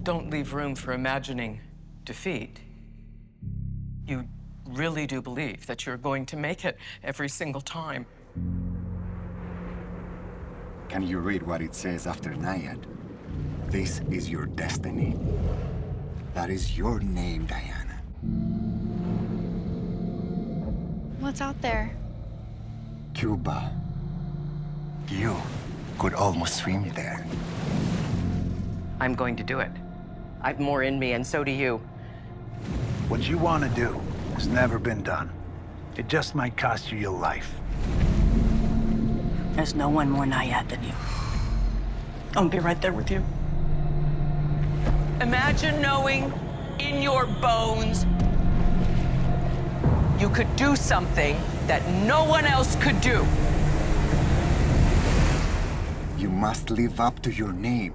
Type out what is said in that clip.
don't leave room for imagining defeat. You really do believe that you're going to make it every single time. Can you read what it says after Naiad? This is your destiny. That is your name, Diana. What's out there? Cuba. You could almost swim there. I'm going to do it. I've more in me, and so do you. What you want to do has never been done. It just might cost you your life. There's no one more Naiad than you. I'll be right there with you. Imagine knowing in your bones you could do something that no one else could do. You must live up to your name.